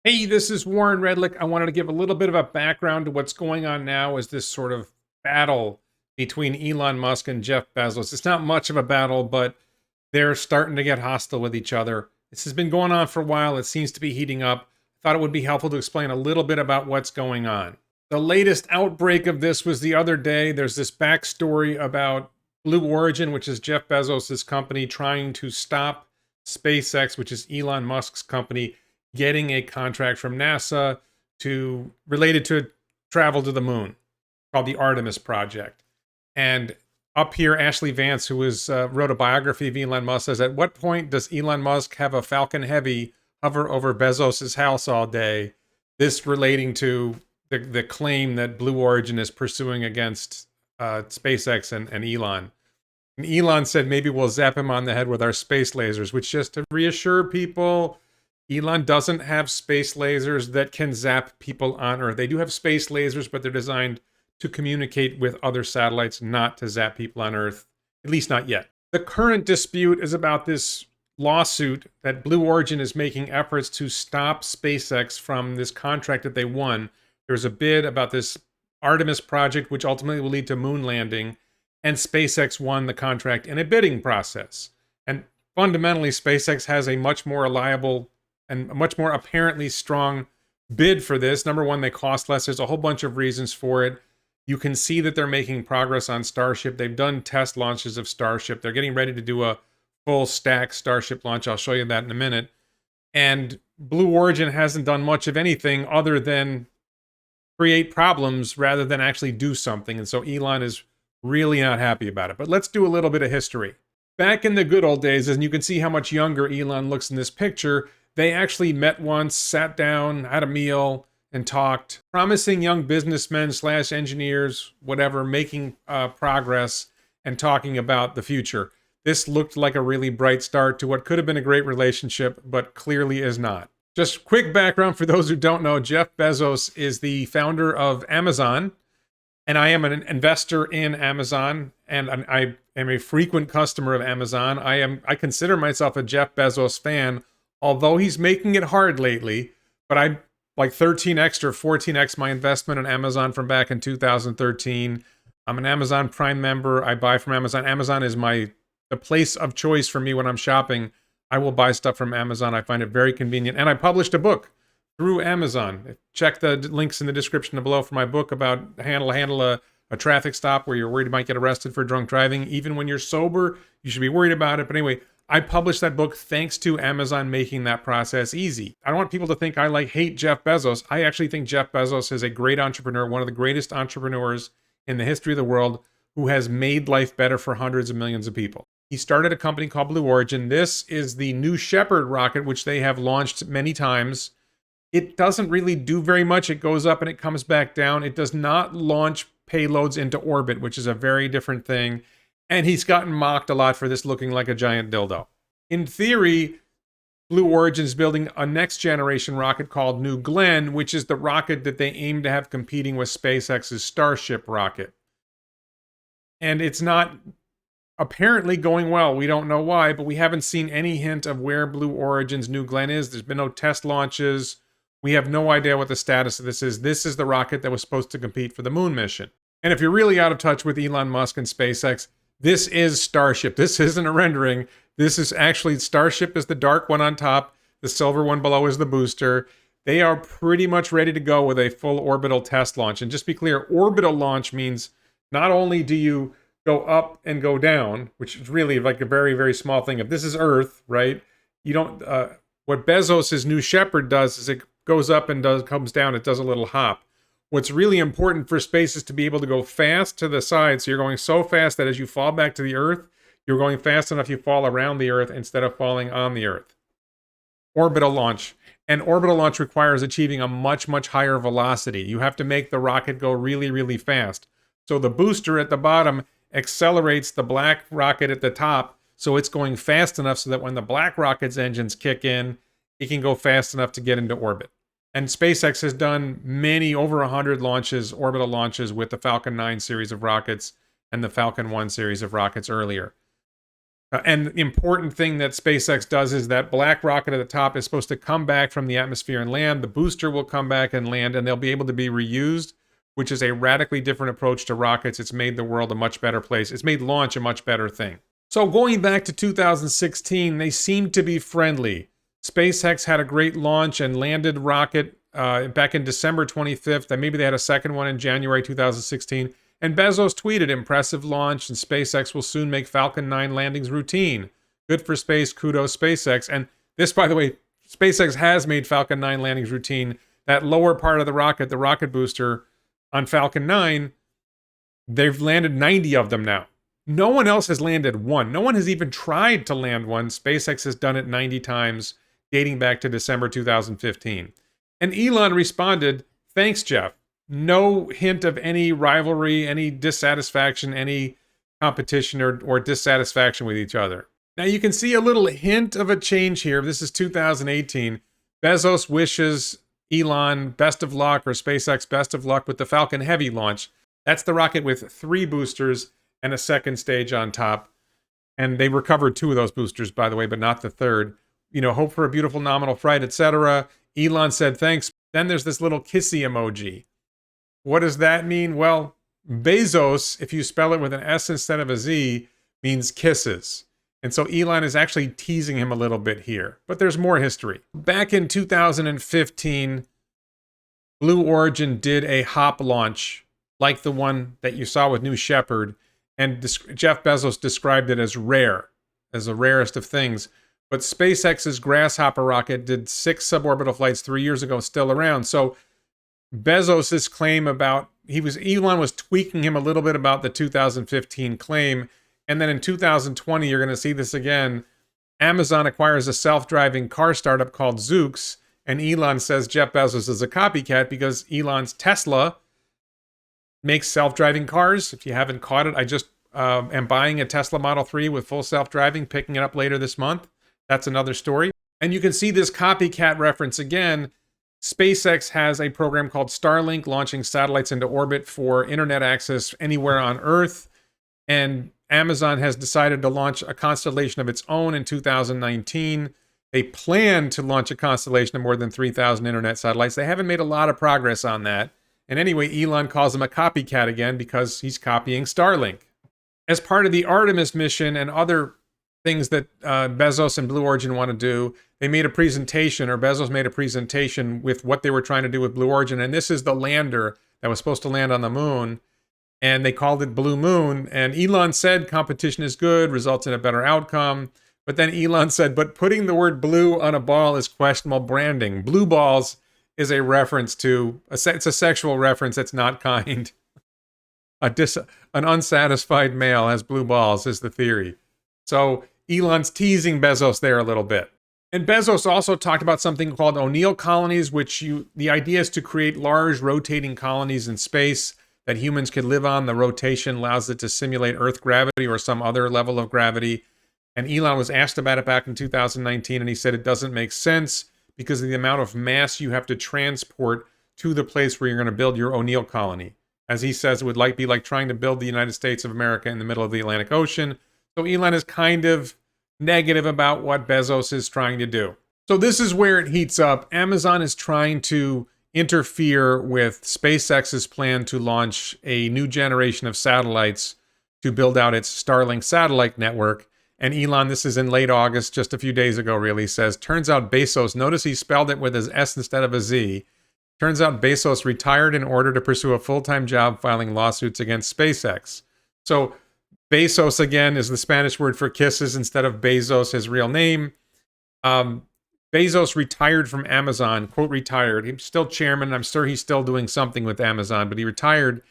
Hey, this is Warren Redlick. I wanted to give a little bit of a background to what's going on now as this sort of battle between Elon Musk and Jeff Bezos. It's not much of a battle, but they're starting to get hostile with each other. This has been going on for a while. It seems to be heating up. I thought it would be helpful to explain a little bit about what's going on. The latest outbreak of this was the other day. There's this backstory about Blue Origin, which is Jeff Bezos' company, trying to stop SpaceX, which is Elon Musk's company, getting a contract from NASA to related to travel to the moon, called the Artemis project. And up here, Ashley Vance, who wrote a biography of Elon Musk, says, "At what point does Elon Musk have a Falcon Heavy hover over Bezos' house all day?" This relating to the claim that Blue Origin is pursuing against SpaceX and Elon. And Elon said, maybe we'll zap him on the head with our space lasers, which, just to reassure people, Elon doesn't have space lasers that can zap people on Earth. They do have space lasers, but they're designed to communicate with other satellites, not to zap people on Earth, at least not yet. The current dispute is about this lawsuit that Blue Origin is making efforts to stop SpaceX from this contract that they won. There's a bid about this Artemis project, which ultimately will lead to moon landing, and SpaceX won the contract in a bidding process. And fundamentally, SpaceX has a much more reliable and a much more apparently strong bid for this. Number one, they cost less. There's a whole bunch of reasons for it. You can see that they're making progress on Starship. They've done test launches of Starship. They're getting ready to do a full stack Starship launch. I'll show you that in a minute. And Blue Origin hasn't done much of anything other than create problems rather than actually do something. And so Elon is really not happy about it. But let's do a little bit of history. Back in the good old days, and you can see how much younger Elon looks in this picture, they actually met once, sat down, had a meal, and talked, promising young businessmen / engineers, whatever, making progress and talking about the future. This looked like a really bright start to what could have been a great relationship, but clearly is not. Just quick background for those who don't know, Jeff Bezos is the founder of Amazon, and I am an investor in Amazon, and I am a frequent customer of Amazon. I consider myself a Jeff Bezos fan, although he's making it hard lately. But I like 13x or 14x my investment in Amazon from back in 2013. I'm an Amazon Prime member. I buy from Amazon. Amazon is the place of choice for me when I'm shopping. I will buy stuff from Amazon. I find it very convenient. And I published a book through Amazon. Check the links in the description below for my book about handle a traffic stop where you're worried you might get arrested for drunk driving. Even when you're sober, you should be worried about it. But anyway, I published that book thanks to Amazon making that process easy. I don't want people to think I hate Jeff Bezos. I actually think Jeff Bezos is a great entrepreneur, one of the greatest entrepreneurs in the history of the world, who has made life better for hundreds of millions of people. He started a company called Blue Origin. This is the New Shepard rocket, which they have launched many times. It doesn't really do very much. It goes up and it comes back down. It does not launch payloads into orbit, which is a very different thing. And he's gotten mocked a lot for this looking like a giant dildo. In theory, Blue Origin is building a next generation rocket called New Glenn, which is the rocket that they aim to have competing with SpaceX's Starship rocket. And it's not apparently going well. We don't know why, but we haven't seen any hint of where Blue Origin's New Glenn is. There's been no test launches. We have no idea what the status of this is. This is the rocket that was supposed to compete for the moon mission. And if you're really out of touch with Elon Musk and SpaceX, this is Starship. This isn't a rendering. This is actually Starship is the dark one on top. The silver one below is the booster. They are pretty much ready to go with a full orbital test launch. And just be clear, orbital launch means not only do you go up and go down, which is really like a very, very small thing. If this is Earth, right? You don't, what Bezos' New Shepard does is it goes up and comes down. It does a little hop. What's really important for space is to be able to go fast to the side. So you're going so fast that as you fall back to the Earth, you're going fast enough you fall around the Earth instead of falling on the Earth. Orbital launch. And orbital launch requires achieving a much, much higher velocity. You have to make the rocket go really, really fast. So the booster at the bottom accelerates the black rocket at the top, so it's going fast enough so that when the black rocket's engines kick in, it can go fast enough to get into orbit. And SpaceX has done many, over 100 launches, orbital launches with the Falcon 9 series of rockets and the Falcon 1 series of rockets earlier. And the important thing that SpaceX does is that black rocket at the top is supposed to come back from the atmosphere and land. The booster will come back and land, and they'll be able to be reused, which is a radically different approach to rockets. It's made the world a much better place. It's made launch a much better thing. So going back to 2016, they seemed to be friendly. SpaceX had a great launch and landed rocket back in December 25th. And maybe they had a second one in January 2016. And Bezos tweeted, "Impressive launch, and SpaceX will soon make Falcon 9 landings routine. Good for space, kudos SpaceX." And this, by the way, SpaceX has made Falcon 9 landings routine. That lower part of the rocket booster on Falcon 9, they've landed 90 of them now. No one else has landed one. No one has even tried to land one. SpaceX has done it 90 times, dating back to December 2015. And Elon responded, "Thanks, Jeff. No hint of any rivalry, any dissatisfaction, any competition or dissatisfaction with each other." Now you can see a little hint of a change here. This is 2018. Bezos wishes Elon best of luck, or SpaceX best of luck with the Falcon Heavy launch. That's the rocket with 3 boosters and a second stage on top. And they recovered 2 of those boosters, by the way, but not the third. Hope for a beautiful nominal flight, etc. Elon said thanks. Then there's this little kissy emoji. What does that mean? Well, Bezos, if you spell it with an S instead of a Z, means kisses. And so Elon is actually teasing him a little bit here. But there's more history. Back in 2015, Blue Origin did a hop launch like the one that you saw with New Shepard. And Jeff Bezos described it as rare, as the rarest of things. But SpaceX's Grasshopper rocket did 6 suborbital flights 3 years ago, still around. So Bezos's claim about, Elon was tweaking him a little bit about the 2015 claim. And then in 2020, you're going to see this again. Amazon acquires a self-driving car startup called Zoox. And Elon says Jeff Bezos is a copycat because Elon's Tesla makes self-driving cars. If you haven't caught it, I just am buying a Tesla Model 3 with full self-driving, picking it up later this month. That's another story. And you can see this copycat reference again. SpaceX has a program called Starlink, launching satellites into orbit for internet access anywhere on Earth. And Amazon has decided to launch a constellation of its own in 2019. They plan to launch a constellation of more than 3,000 internet satellites. They haven't made a lot of progress on that. And anyway, Elon calls him a copycat again because he's copying Starlink. As part of the Artemis mission and other things that Bezos and Blue Origin want to do, they made a presentation, or Bezos made a presentation with what they were trying to do with Blue Origin. And this is the lander that was supposed to land on the moon. And they called it Blue Moon. And Elon said competition is good, results in a better outcome. But then Elon said, but putting the word blue on a ball is questionable branding. Blue balls is a reference to, it's a sexual reference that's not kind. An unsatisfied male has blue balls is the theory. So Elon's teasing Bezos there a little bit. And Bezos also talked about something called O'Neill colonies, which the idea is to create large rotating colonies in space that humans could live on. The rotation allows it to simulate Earth gravity or some other level of gravity. And Elon was asked about it back in 2019, and he said it doesn't make sense because of the amount of mass you have to transport to the place where you're going to build your O'Neill colony. As he says, it would be like trying to build the United States of America in the middle of the Atlantic Ocean. So Elon is kind of negative about what Bezos is trying to do. So this is where it heats up. Amazon is trying to interfere with SpaceX's plan to launch a new generation of satellites to build out its Starlink satellite network. And Elon, this is in late August, just a few days ago really, says, turns out Besos, notice he spelled it with his S instead of a Z. Turns out Bezos retired in order to pursue a full-time job filing lawsuits against SpaceX. So Besos, again, is the Spanish word for kisses instead of Bezos, his real name. Bezos retired from Amazon, quote, retired. He's still chairman. I'm sure he's still doing something with Amazon, but he retired.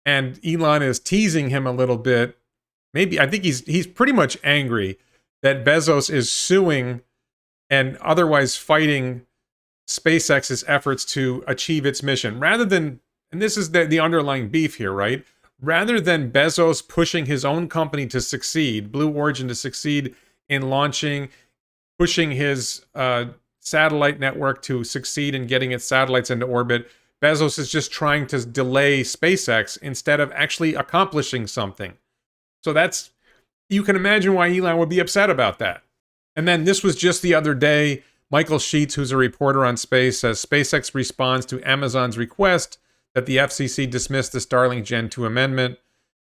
And Elon is teasing him a little bit. I think he's pretty much angry that Bezos is suing and otherwise fighting SpaceX's efforts to achieve its mission. Rather than, and this is the underlying beef here, right? Rather than Bezos pushing his own company to succeed, Blue Origin to succeed in launching, pushing his satellite network to succeed in getting its satellites into orbit, Bezos is just trying to delay SpaceX instead of actually accomplishing something. So You can imagine why Elon would be upset about that. And then this was just the other day. Michael Sheets, who's a reporter on space, says SpaceX responds to Amazon's request that the FCC dismiss the Starlink Gen 2 amendment.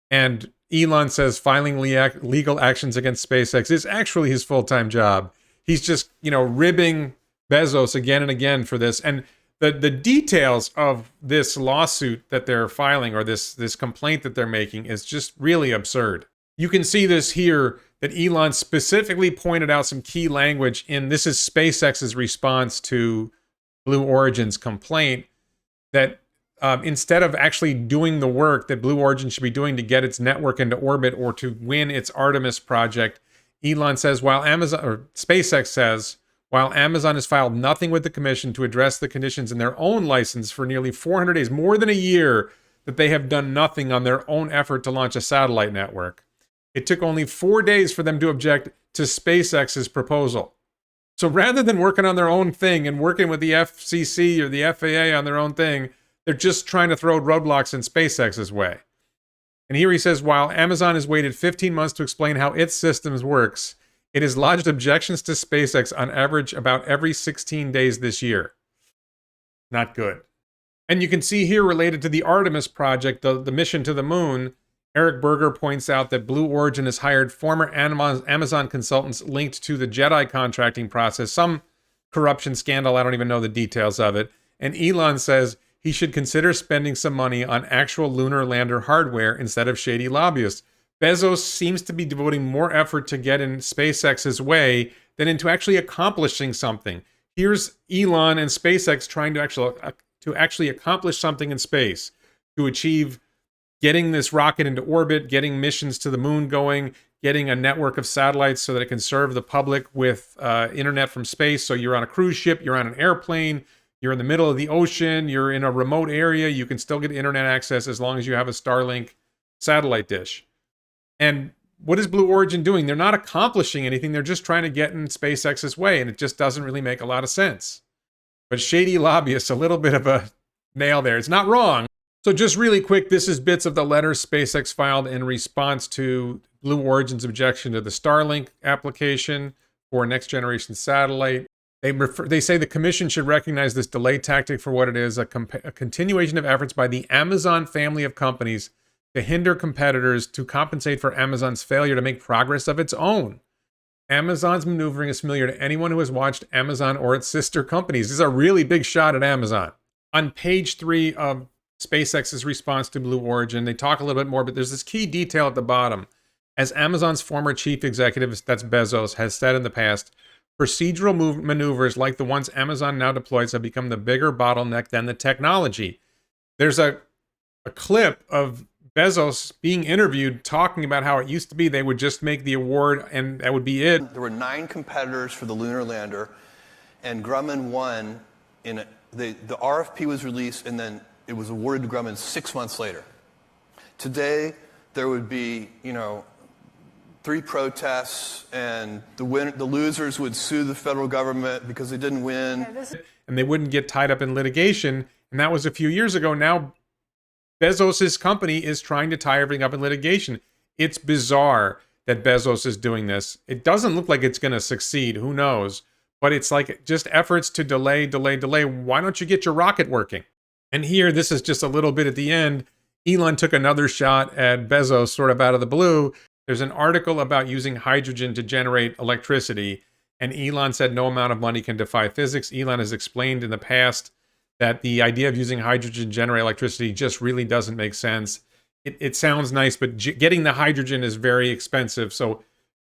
And Elon says filing legal actions against SpaceX is actually his full-time job. He's just, ribbing Bezos again and again for this. And the details of this lawsuit that they're filing, or this complaint that they're making, is just really absurd. You can see this here, that Elon specifically pointed out some key language in, this is SpaceX's response to Blue Origin's complaint, that instead of actually doing the work that Blue Origin should be doing to get its network into orbit or to win its Artemis project, Elon says, SpaceX says, while Amazon has filed nothing with the commission to address the conditions in their own license for nearly 400 days, more than a year, that they have done nothing on their own effort to launch a satellite network. It took only 4 days for them to object to SpaceX's proposal. So rather than working on their own thing and working with the FCC or the FAA on their own thing, they're just trying to throw roadblocks in SpaceX's way. And here he says, while Amazon has waited 15 months to explain how its systems works, it has lodged objections to SpaceX on average about every 16 days this year. Not good. And you can see here, related to the Artemis project, the mission to the moon, Eric Berger points out that Blue Origin has hired former Amazon consultants linked to the Jedi contracting process, some corruption scandal, I don't even know the details of it. And Elon says he should consider spending some money on actual lunar lander hardware instead of shady lobbyists. Bezos seems to be devoting more effort to get in SpaceX's way than into actually accomplishing something. Here's Elon and SpaceX trying to actually accomplish something in space, to achieve getting this rocket into orbit, getting missions to the moon going, getting a network of satellites so that it can serve the public with internet from space. So you're on a cruise ship, you're on an airplane, you're in the middle of the ocean, you're in a remote area, you can still get internet access as long as you have a Starlink satellite dish. And what is Blue Origin doing? They're not accomplishing anything. They're just trying to get in SpaceX's way, and it just doesn't really make a lot of sense. But shady lobbyists, a little bit of a nail there. It's not wrong. So just really quick, this is bits of the letter SpaceX filed in response to Blue Origin's objection to the Starlink application for next generation satellite. They say the commission should recognize this delay tactic for what it is, a continuation of efforts by the Amazon family of companies to hinder competitors to compensate for Amazon's failure to make progress of its own. Amazon's maneuvering is familiar to anyone who has watched Amazon or its sister companies. This is a really big shot at Amazon. On page 3 of SpaceX's response to Blue Origin, they talk a little bit more, but there's this key detail at the bottom. As Amazon's former chief executive, that's Bezos, has said in the past, procedural maneuvers like the ones Amazon now deploys have become the bigger bottleneck than the technology. There's a clip of Bezos being interviewed talking about how it used to be they would just make the award and that would be it. There were 9 competitors for the lunar lander, and Grumman won. The RFP was released, and then it was awarded to Grumman 6 months later. Today, there would be, 3 protests, and the losers would sue the federal government because they didn't win. And they wouldn't get tied up in litigation. And that was a few years ago. Now, Bezos' company is trying to tie everything up in litigation. It's bizarre that Bezos is doing this. It doesn't look like it's going to succeed. Who knows? But it's like just efforts to delay. Why don't you get your rocket working? And here, this is just a little bit at the end. Elon took another shot at Bezos sort of out of the blue. There's an article about using hydrogen to generate electricity. And Elon said no amount of money can defy physics. Elon has explained in the past that the idea of using hydrogen to generate electricity just really doesn't make sense. It sounds nice, but getting the hydrogen is very expensive. So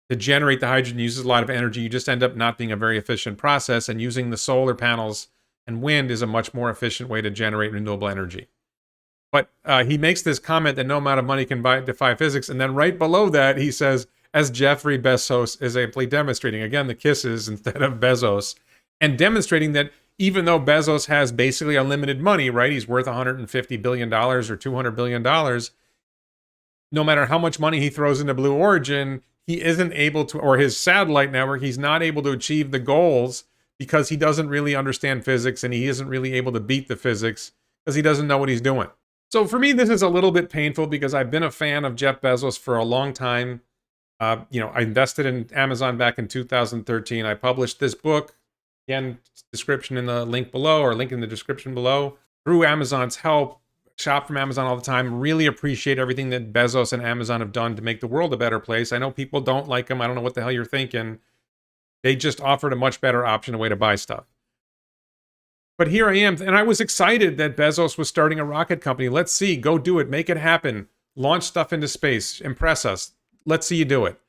to generate the hydrogen uses a lot of energy. You just end up not being a very efficient process. And using the solar panels and wind is a much more efficient way to generate renewable energy. But he makes this comment that no amount of money can defy physics. And then right below that, he says, as Jeffrey Besos is aptly demonstrating, again, the kisses instead of Bezos, and demonstrating that even though Bezos has basically unlimited money, right? He's worth $150 billion or $200 billion. No matter how much money he throws into Blue Origin, he isn't able to, or his satellite network, he's not able to achieve the goals because he doesn't really understand physics and he isn't really able to beat the physics because he doesn't know what he's doing. So for me, this is a little bit painful because I've been a fan of Jeff Bezos for a long time. I invested in Amazon back in 2013. I published this book. Again, description in the link below, or link in the description below. Through Amazon's help, shop from Amazon all the time. Really appreciate everything that Bezos and Amazon have done to make the world a better place. I know people don't like them. I don't know what the hell you're thinking. They just offered a much better option, a way to buy stuff. But here I am, and I was excited that Bezos was starting a rocket company. Let's see, go do it, make it happen, launch stuff into space, impress us. Let's see you do it.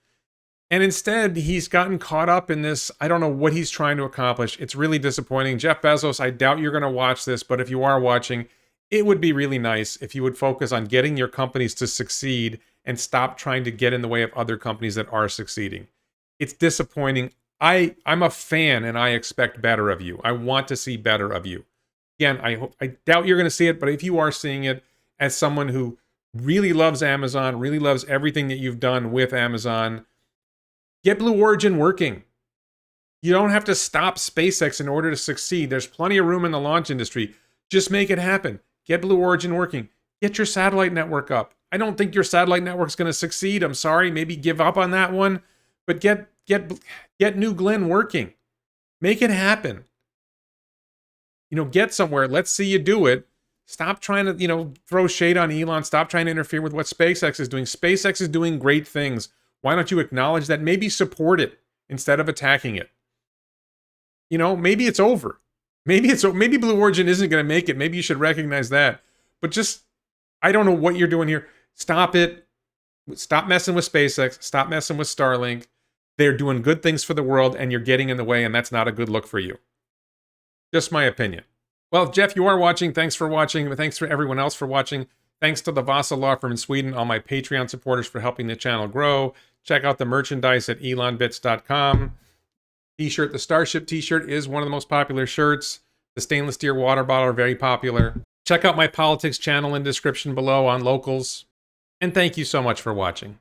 And instead, he's gotten caught up in this. I don't know what he's trying to accomplish. It's really disappointing. Jeff Bezos, I doubt you're going to watch this, but if you are watching, it would be really nice if you would focus on getting your companies to succeed and stop trying to get in the way of other companies that are succeeding. It's disappointing. I'm a fan and I expect better of you. I want to see better of you. Again, I doubt you're going to see it, but if you are seeing it, as someone who really loves Amazon, really loves everything that you've done with Amazon, get Blue Origin working. You don't have to stop SpaceX in order to succeed. There's plenty of room in the launch industry. Just make it happen. Get Blue Origin working. Get your satellite network up. I don't think your satellite network's going to succeed. I'm sorry. Maybe give up on that one. But get New Glenn working. Make it happen. Get somewhere. Let's see you do it. Stop trying to, throw shade on Elon. Stop trying to interfere with what SpaceX is doing. SpaceX is doing great things. Why don't you acknowledge that? Maybe support it instead of attacking it. Maybe it's over. Maybe Blue Origin isn't going to make it. Maybe you should recognize that. But I don't know what you're doing here. Stop it. Stop messing with SpaceX. Stop messing with Starlink. They're doing good things for the world, and you're getting in the way, and that's not a good look for you. Just my opinion. Well, Jeff, you are watching. Thanks for watching. Thanks for everyone else for watching. Thanks to the Vasa Law Firm in Sweden, all my Patreon supporters for helping the channel grow. Check out the merchandise at elonbits.com. T-shirt, the Starship T-shirt is one of the most popular shirts. The stainless steel water bottle are very popular. Check out my politics channel in the description below on locals. And thank you so much for watching.